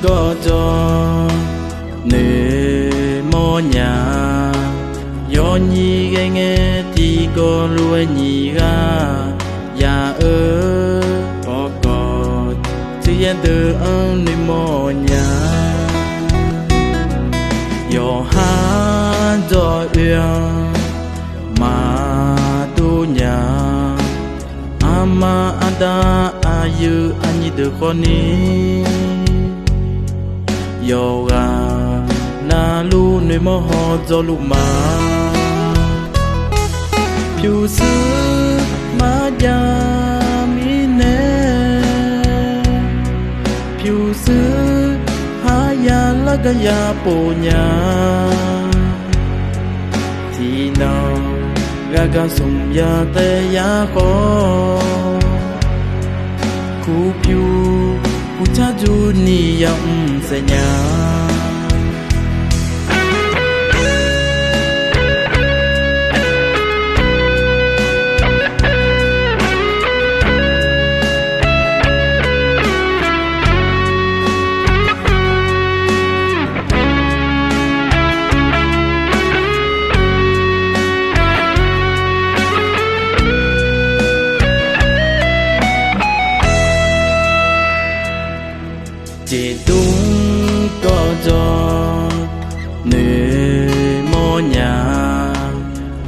có cho nề mò nhà do nhi gai nghe thì có lúa nhì ga nhà ơ có chỉ yên từ ông nề mò nhà do ha do uyang mà tu nhà ama ada ayu anyi de khoni yoga na lu ne mo ho zo lu ma piu su ma ya mi ne piu su ha ya la ga ya po nya ti no gaga sum ya te ya ko ku piu ku cha ju ni ya se nya chỉ đúng có cho nề mò nhà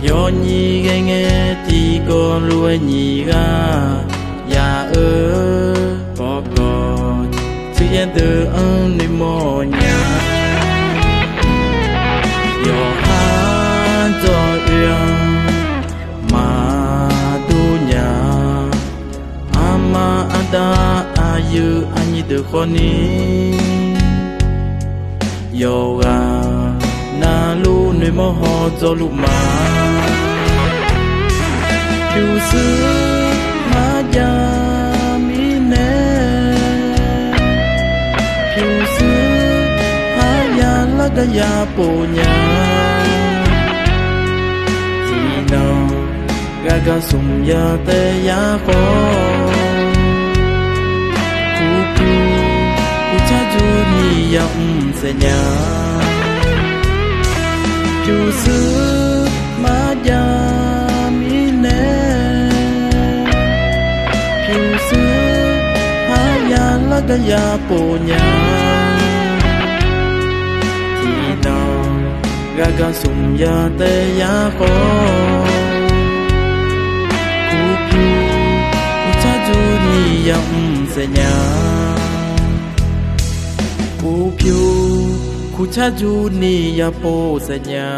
do nhi gai nghe thì có lúa nhì ga nhà ơ có chỉ yên từ ông nề mò nhà do ha do uyang mà tu nhà ama ada ayu anyi de khoni yoga na lu ne mo ho zo lu ma piu su ma ya mi ne piu su ha ya la ga ya po nya ti no ga ga sum ya te ya ko ju ni ya se nya piu su ma ya mi ne piu su ha ya la ga ya po nya ti no ga ga sum ya te ya ko ku piu ku cha ju ni ya se nya ku piu ku cha ju ni ya po sa nya